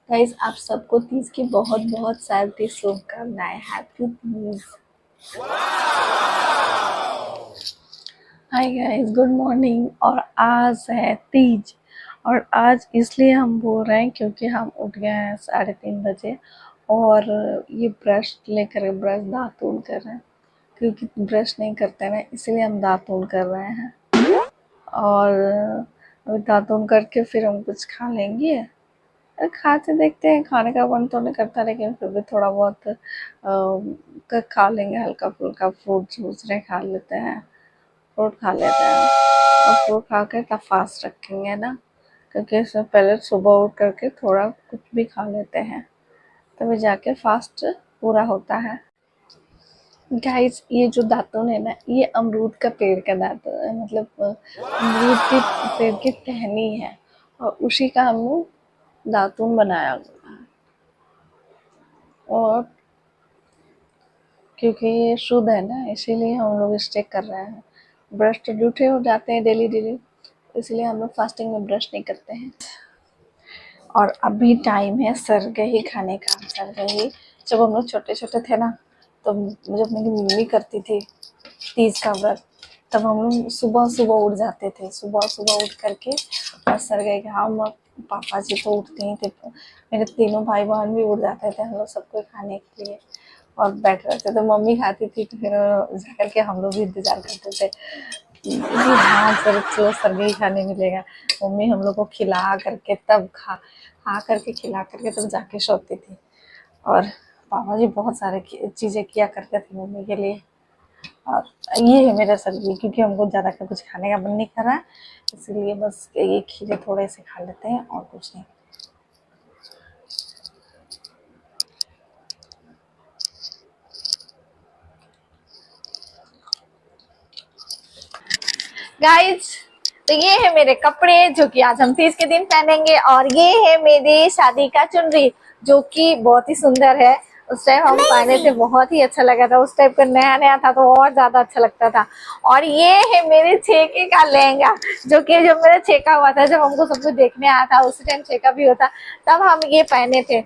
Guys, आप सबको तीज की बहुत बहुत सारी शुभकामनाएं। Happy Teej. Hi guys, good morning. और आज है तीज, और आज इसलिए हम बोल रहे हैं क्योंकि हम उठ गए हैं 3:30 बजे और ये ब्रश लेकर ब्रश दातून कर रहे हैं, क्योंकि ब्रश नहीं करते ना, इसलिए हम दातून कर रहे हैं। और अभी दातून करके फिर हम कुछ खा लेंगे। खाते देखते हैं, खाने का मन तो नहीं करता, लेकिन फिर भी थोड़ा बहुत खा लेंगे। हल्का फुल्का फ्रूट जूस रहे खा लेते हैं, फ्रूट खा लेते हैं। और फ्रूट खा के तब फास्ट रखेंगे ना, क्योंकि इसमें पहले सुबह उठ करके थोड़ा कुछ भी खा लेते हैं, तभी जाके फास्ट पूरा होता है। गाइस, ये जो दातून है ना, ये अमरूद का पेड़ का दातून है, मतलब अमरूद के पेड़ की टहनी है, और उसी का हम लोग दातून बनाया हुआ है। और क्योंकि ये शुद्ध है ना, इसीलिए हम लोग स्टेक कर रहे हैं। ब्रश तो जूठे हो जाते हैं डेली डेली, इसलिए हम लोग फास्टिंग में ब्रश नहीं करते हैं। और अभी टाइम है सरगही खाने का। सरगही जब हम लोग छोटे छोटे थे ना, तो जब मेरी मम्मी करती थी तीज का व्रत, तब हम लोग सुबह सुबह उठ जाते थे। सुबह सुबह उठ करके और सरगही का, हम पापा जी तो उठते ही थे, मेरे तीनों भाई बहन भी उठ जाते थे, हम लोग सबको खाने के लिए और बैठ रहते थे। मम्मी खाती थी तो फिर जाकर के हम लोग भी इंतजार करते थे कि हाँ चलो सरगही खाने मिलेगा। मम्मी हम लोग को खिला करके तब खा करके खिला करके तब जाके सोती थी। और पापा जी बहुत सारे चीज़ें किया करते थे मम्मी के लिए। और ये है मेरा सरगी, क्योंकि हमको ज़्यादा का कुछ खाने का मन नहीं कर रहा है, इसलिए बस ये खीरे थोड़े से खा लेते हैं और कुछ नहीं। गाइज, तो ये है मेरे कपड़े जो कि आज हम तीज के दिन पहनेंगे, और ये है मेरी शादी का चुनरी जो कि बहुत ही सुंदर है। उस टाइम हम पहने थे, बहुत ही अच्छा लगा था। उस टाइप का नया नया था तो और ज्यादा अच्छा लगता था। और ये है मेरे छेके का लहंगा जो कि जब मेरा छेका हुआ था, जब हमको सब कुछ देखने आया था, उस टाइम छेका भी होता, तब हम ये पहने थे,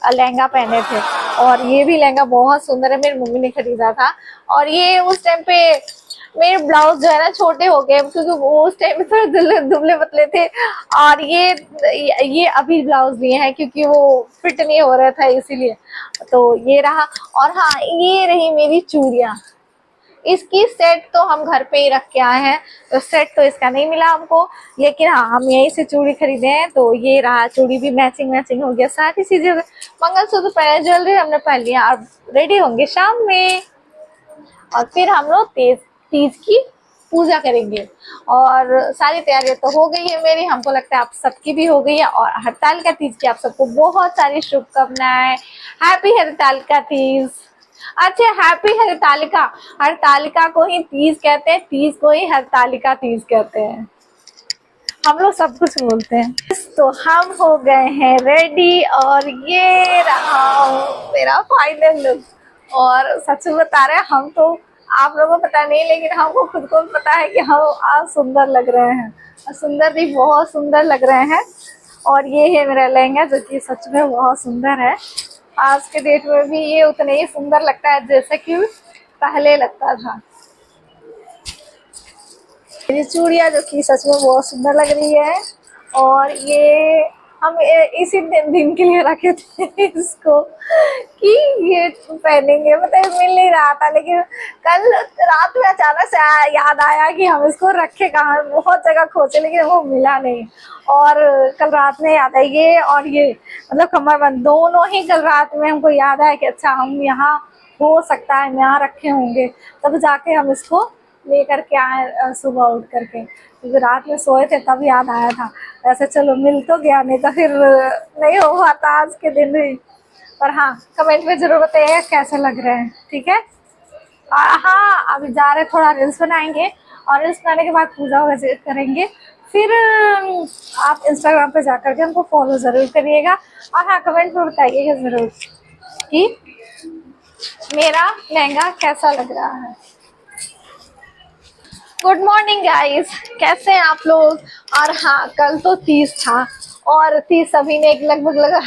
लहंगा पहने थे। और ये भी लहंगा बहुत सुंदर है, मेरी मम्मी ने खरीदा था। और ये उस टाइम पे मेरे ब्लाउज जो है ना छोटे हो गए, क्योंकि वो उस टाइम में थोड़े दुबले पतले थे। और ये अभी ब्लाउज लिए हैं क्योंकि वो फिट नहीं हो रहा था, इसीलिए। तो ये रहा। और हाँ, ये रही मेरी चूड़ियां। इसकी सेट तो हम घर पे ही रख के आए हैं, तो सेट तो इसका नहीं मिला हमको, लेकिन हाँ हम यहीं से चूड़ी खरीदे हैं। तो ये रहा, चूड़ी भी मैचिंग मैचिंग हो गया, सारी चीजें। मंगलसूत्र पहने, ज्वेलरी हमने पहन लिया, अब रेडी होंगे शाम में। और फिर हम लोग तीज की पूजा करेंगे। और सारी तैयारियां तो हो गई है मेरी, हमको लगता है आप सबकी भी हो गई है। और हरतालिका तीज की आप सबको बहुत सारी शुभकामनाएं। हैप्पी हरतालिका तीज। अच्छा, हैप्पी हरतालिका। हरतालिका को ही तीज कहते हैं, तीज को ही हरतालिका तीज कहते हैं। हम लोग सब कुछ बोलते हैं। तो हम हो गए हैं रेडी, और ये रहा मेरा फाइनल लुक। और सच बता रहे हैं, हम तो, आप लोगों को पता नहीं लेकिन हमको खुद को पता है कि हम आज सुंदर लग रहे हैं, और सुंदर भी बहुत सुंदर लग रहे हैं। और ये है मेरा लहंगा जो कि सच में बहुत सुंदर है। आज के डेट में भी ये उतने ही सुंदर लगता है जैसे कि पहले लगता था। मेरी चूड़ियाँ जो कि सच में बहुत सुंदर लग रही है। और ये हम इसी दिन के लिए रखे थे इसको कि ये पहनेंगे, मतलब मिल नहीं रहा था। लेकिन कल रात में अचानक से याद आया कि हम इसको रखे कहाँ, बहुत जगह खोजे लेकिन वो मिला नहीं। और कल रात में याद आई ये, और ये मतलब कमरबंद दोनों ही कल रात में हमको याद आया कि अच्छा हम यहाँ, हो सकता है यहाँ रखे होंगे, तब जाके हम इसको लेकर के आए सुबह उठ करके, क्योंकि रात में सोए थे तब याद आया था। वैसे चलो मिल तो गया, नहीं तो फिर नहीं हो पाता आज के दिन भी। पर हाँ, कमेंट में जरूर बताइएगा कैसे लग रहे हैं, ठीक है। और हाँ, अभी जा रहे थोड़ा रील्स बनाएंगे, और रील्स बनाने के बाद पूजा वगैरह करेंगे। फिर आप इंस्टाग्राम पे जाकर के हमको फॉलो जरूर करिएगा। और हाँ, कमेंट में बताइएगा जरूर कि मेरा लहंगा कैसा लग रहा है। गुड मॉर्निंग गाइस, कैसे हैं आप लोग। और हाँ, कल तो तीज था, और थी सभी ने एक लगभग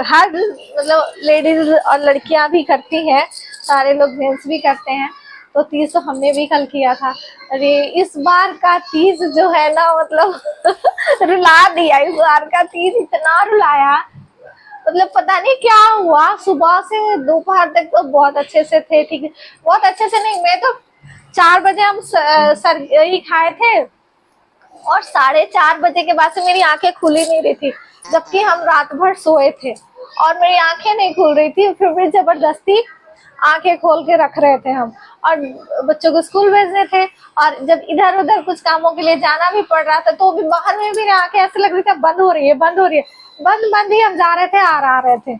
हर मतलब लेडीज और लड़कियां भी करती हैं, सारे लोग जेंट्स भी करते हैं। तो तीज तो हमने भी कल किया था। अरे इस बार का तीज जो है ना मतलब रुला दिया। इस बार का तीज इतना रुलाया, मतलब पता नहीं क्या हुआ। सुबह से दोपहर तक तो बहुत अच्छे से थे, ठीक है, बहुत अच्छे से नहीं, मैं तो 4 बजे हम सर ही खाए थे और 4:30 बजे के बाद से मेरी आंखें खुली नहीं रही थी, जबकि हम रात भर सोए थे और मेरी आंखें नहीं खुल रही थी। फिर भी जबरदस्ती आंखें खोल के रख रहे थे हम, और बच्चों को स्कूल भेजने थे, और जब इधर उधर कुछ कामों के लिए जाना भी पड़ रहा था तो भी बाहर में भी आंखें ऐसे लग रही थी बंद हो रही है, बंद हो रही है, बंद बंद ही हम जा रहे थे, आ रहे थे।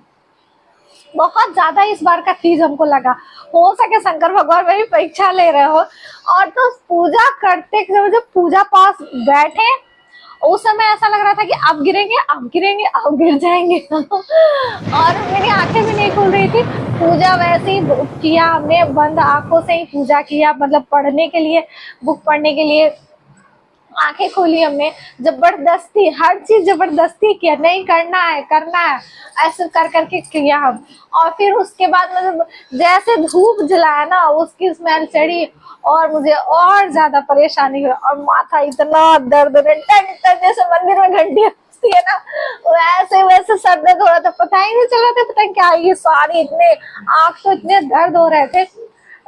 बहुत ज्यादा इस बार का तीज हमको लगा। हो सके शंकर भगवान मेरी परीक्षा ले रहे हो। और तो पूजा करते जब पूजा पास बैठे उस समय ऐसा लग रहा था कि अब गिरेंगे, अब गिरेंगे, अब गिर जाएंगे और मेरी आंखें भी नहीं खुल रही थी। पूजा वैसे ही किया हमने, बंद आंखों से ही पूजा किया, मतलब पढ़ने के लिए, बुक पढ़ने के लिए आंखें खोली हमने। जबरदस्ती हर चीज जबरदस्ती किया, नहीं करना है करना है, ऐसे कर करके किया हम। और फिर उसके बाद मतलब जैसे धूप जलाया ना, उसकी स्मेल चढ़ी और मुझे और ज्यादा परेशानी हुई और माथा इतना दर्द टन टन, जैसे मंदिर में घंटी बजती है ना वैसे वैसे सर दर्द हो रहा था, पता ही नहीं चल रहा था पता क्या ये सारे इतने आंख तो इतने दर्द हो रहे थे।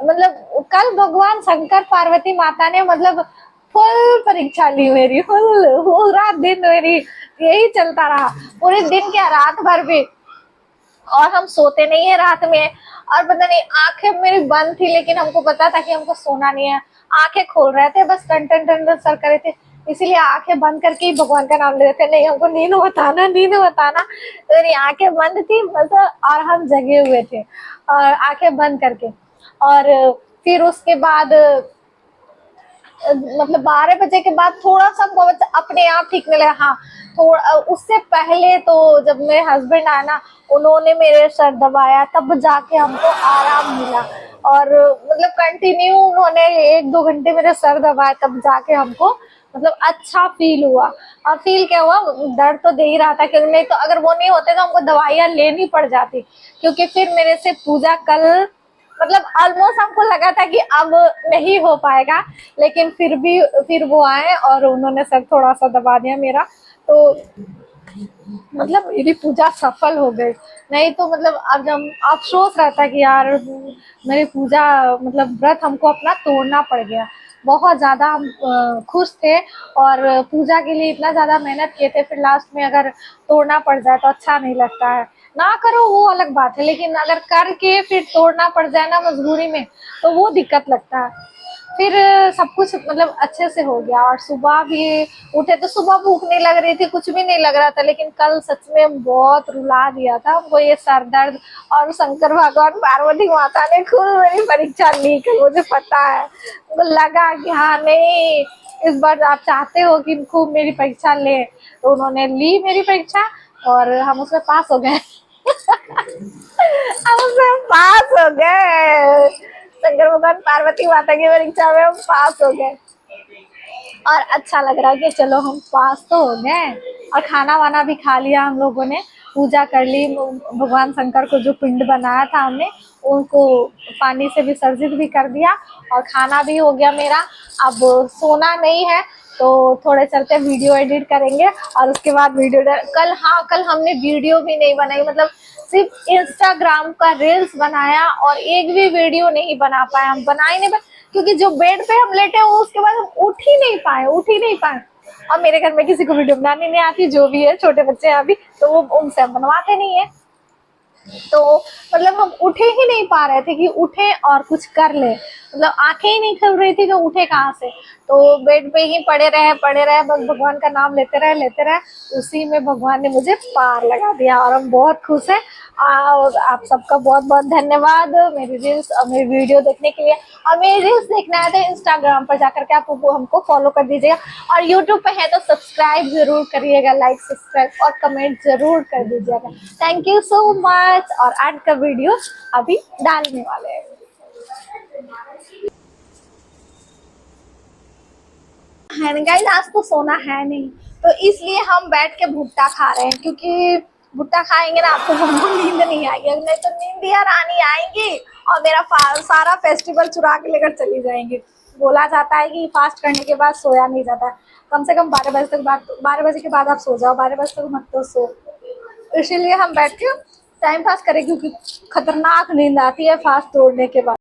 मतलब कल भगवान शंकर पार्वती माता ने मतलब फुल परीक्षा ली मेरी, फुल रात दिन मेरी यही चलता रहा, पूरे दिन क्या रात भर भी। और हम सोते नहीं है रात में, और पता नहीं आंखें मेरी बंद थी लेकिन हमको पता था कि हमको सोना नहीं है, आंखें खोल रहे थे बस, टन टन टन टन सर करे थे, इसीलिए आंखें बंद करके ही भगवान का नाम ले रहे थे, नहीं हमको नींद बताना, नींद बताना। तो मेरी आंखें बंद थी बस और हम जगे हुए थे और आंखें बंद करके। और फिर उसके बाद मतलब 12 बजे के बाद थोड़ा सा अपने आप ठीक नहीं लगा। हाँ थोड़ा उससे पहले तो जब मेरे हस्बैंड आए ना, उन्होंने मेरे सर दबाया तब जाके हमको आराम मिला। और मतलब कंटिन्यू उन्होंने 1-2 घंटे मेरे सर दबाया तब जाके हमको मतलब अच्छा फील हुआ। और फील क्या हुआ, दर्द तो दे ही रहा था, क्योंकि नहीं तो अगर वो नहीं होते तो हमको दवाइयाँ लेनी पड़ जाती, क्योंकि फिर मेरे से पूजा कल मतलब ऑलमोस्ट हमको लगा था कि अब नहीं हो पाएगा, लेकिन फिर वो आए और उन्होंने सर थोड़ा सा दबा दिया मेरा, तो मतलब मेरी पूजा सफल हो गई। नहीं तो मतलब अब जब अफसोस रहता कि यार मेरी पूजा मतलब व्रत हमको अपना तोड़ना पड़ गया। बहुत ज़्यादा हम खुश थे और पूजा के लिए इतना ज़्यादा मेहनत किए थे, फिर लास्ट में अगर तोड़ना पड़ जाए तो अच्छा नहीं लगता है। ना करो वो अलग बात है, लेकिन अगर करके फिर तोड़ना पड़ जाए ना मजबूरी में तो वो दिक्कत लगता है। फिर सब कुछ मतलब अच्छे से हो गया। और सुबह भी उठे तो सुबह भूख नहीं लग रही थी, कुछ भी नहीं लग रहा था, लेकिन कल सच में बहुत रुला दिया था हमको ये सर दर्द। और शंकर भगवान पार्वती माता ने खुद मेरी परीक्षा ली, कल मुझे पता है, मुझे लगा कि हाँ नहीं इस बार आप चाहते हो कि खूब मेरी परीक्षा ले, तो उन्होंने ली मेरी परीक्षा और हम उसमें पास हो गए हम उसमें पास हो गए, शंकर भगवान पार्वती माता की परीक्षा में हम पास हो गए। और अच्छा लग रहा है कि चलो हम पास तो हो गए। और खाना वाना भी खा लिया हम लोगों ने, पूजा कर ली, भगवान शंकर को जो पिंड बनाया था हमने उनको पानी से विसर्जित भी कर दिया और खाना भी हो गया मेरा। अब सोना नहीं है तो थोड़े चलते वीडियो एडिट करेंगे और उसके बाद वीडियो कल हमने वीडियो भी नहीं बनाई, मतलब सिर्फ इंस्टाग्राम का रील्स बनाया और एक भी वीडियो नहीं बना पाए, हम बना ही नहीं पाए, क्योंकि जो बेड पे हम लेटे वो उसके बाद हम उठ ही नहीं पाए। और मेरे घर में किसी को वीडियो बनानी नहीं आती, जो भी है छोटे बच्चे हैं अभी, तो वो उनसे हम बनवाते नहीं है। तो मतलब हम उठे ही नहीं पा रहे थे कि उठे और कुछ कर ले, मतलब आंखें ही नहीं खुल रही थी तो उठे कहाँ से। तो बेड पे ही पड़े रहे बस भगवान का नाम लेते रहे, उसी में भगवान ने मुझे पार लगा दिया और हम बहुत खुश हैं। और आप सबका बहुत बहुत धन्यवाद मेरी रील्स और मेरी वीडियो देखने के लिए। और मेरी रील्स देखना है तो इंस्टाग्राम पर जाकर के आप हमको फॉलो कर दीजिएगा, और यूट्यूब पे है तो सब्सक्राइब जरूर करिएगा, लाइक सब्सक्राइब और कमेंट जरूर कर दीजिएगा। Thank you so much. और आज का वीडियो अभी डालने वाले हैं। एंड गाइस आज तो सोना है नहीं, तो इसलिए हम बैठ के भुट्टा खा रहे हैं, क्योंकि भुट्टा खाएंगे ना आपको हमको नींद नहीं आएगी, नहीं तो नींदिया रानी आएंगी और मेरा सारा फेस्टिवल चुरा के लेकर चली जाएंगी। बोला जाता है कि फास्ट करने के बाद सोया नहीं जाता, कम से कम 12 बजे तक बाद, 12 बजे के बाद आप सो जाओ, 12 बजे तक मत तो सो। इसीलिए हम बैठ के टाइम पास करें, क्योंकि खतरनाक नींद आती है फास्ट तोड़ने के बाद।